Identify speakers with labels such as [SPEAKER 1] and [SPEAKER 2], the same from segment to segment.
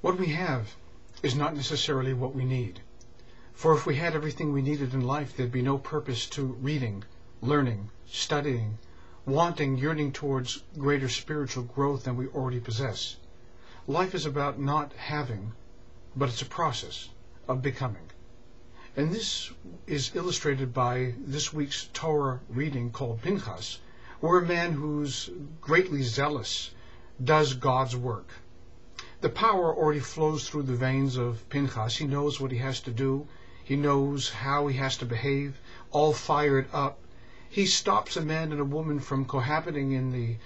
[SPEAKER 1] What we have is not necessarily what we need. For if we had everything we needed in life, there'd be no purpose to reading, learning, studying, wanting, yearning towards greater spiritual growth than we already possess. Life is about not having, but it's a process of becoming. And this is illustrated by this week's Torah reading called Pinchas, where a man who's greatly zealous does God's work. The power already flows through the veins of Pinchas. He knows what he has to do. He knows how he has to behave, all fired up. He stops a man and a woman from cohabiting in the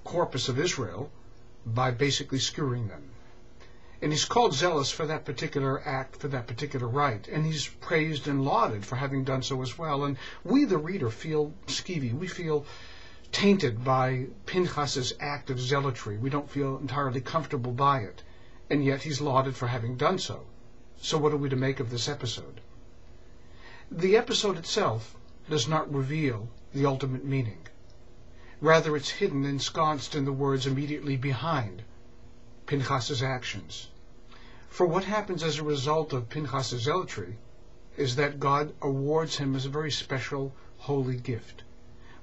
[SPEAKER 1] corpus of Israel by basically skewering them. And he's called zealous for that particular act, for that particular rite. And he's praised and lauded for having done so as well. And we, the reader, feel skeevy. We feel tainted by Pinchas's act of zealotry. We don't feel entirely comfortable by it. And yet he's lauded for having done so. So what are we to make of this episode? The episode itself does not reveal the ultimate meaning. Rather, it's hidden, ensconced in the words immediately behind Pinchas's actions. For what happens as a result of Pinchas's zealotry is that God awards him as a very special, holy gift.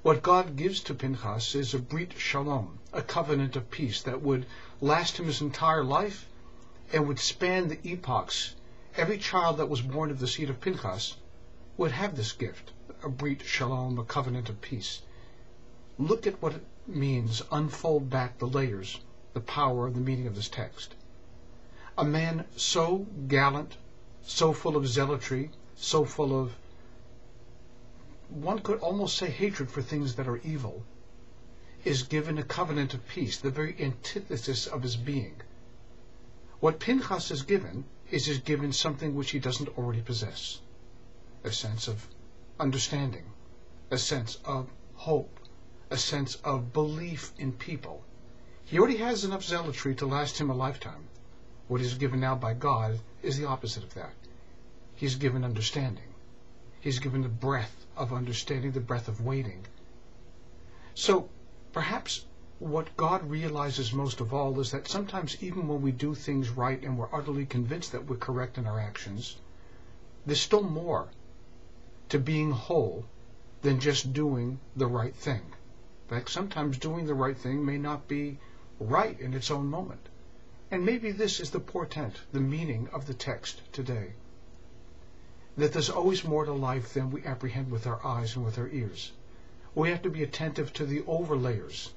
[SPEAKER 1] What God gives to Pinchas is a brit shalom, a covenant of peace that would last him his entire life and would span the epochs. Every child that was born of the seed of Pinchas would have this gift, a brit shalom, a covenant of peace. Look at what it means. Unfold back the layers, the power of the meaning of this text. A man so gallant, so full of zealotry, so full of, one could almost say, hatred for things that are evil, is given a covenant of peace, the very antithesis of his being. What Pinchas is given is given something which he doesn't already possess. A sense of understanding, a sense of hope, a sense of belief in people. He already has enough zealotry to last him a lifetime. What is given now by God is the opposite of that. He's given understanding. He's given the breath of understanding, the breath of waiting. So perhaps what God realizes most of all is that sometimes even when we do things right and we're utterly convinced that we're correct in our actions, there's still more to being whole than just doing the right thing. In fact, sometimes doing the right thing may not be right in its own moment. And maybe this is the portent, the meaning of the text today. That there's always more to life than we apprehend with our eyes and with our ears. We have to be attentive to the overlayers,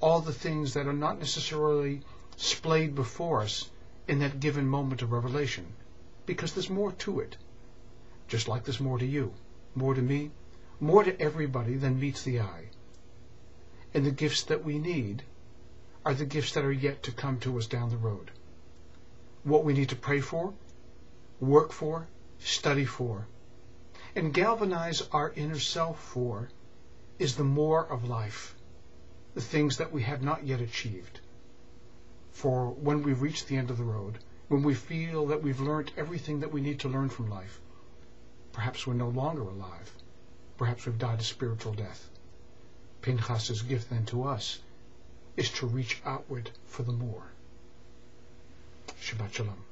[SPEAKER 1] all the things that are not necessarily splayed before us in that given moment of revelation, because there's more to it. Just like there's more to you, more to me, more to everybody than meets the eye. And the gifts that we need are the gifts that are yet to come to us down the road. What we need to pray for, work for, study for, and galvanize our inner self for is the more of life, the things that we have not yet achieved. For when we reach the end of the road, when we feel that we've learned everything that we need to learn from life, perhaps we're no longer alive. Perhaps we've died a spiritual death. Pinchas's gift then to us is to reach outward for the more. Shabbat Shalom.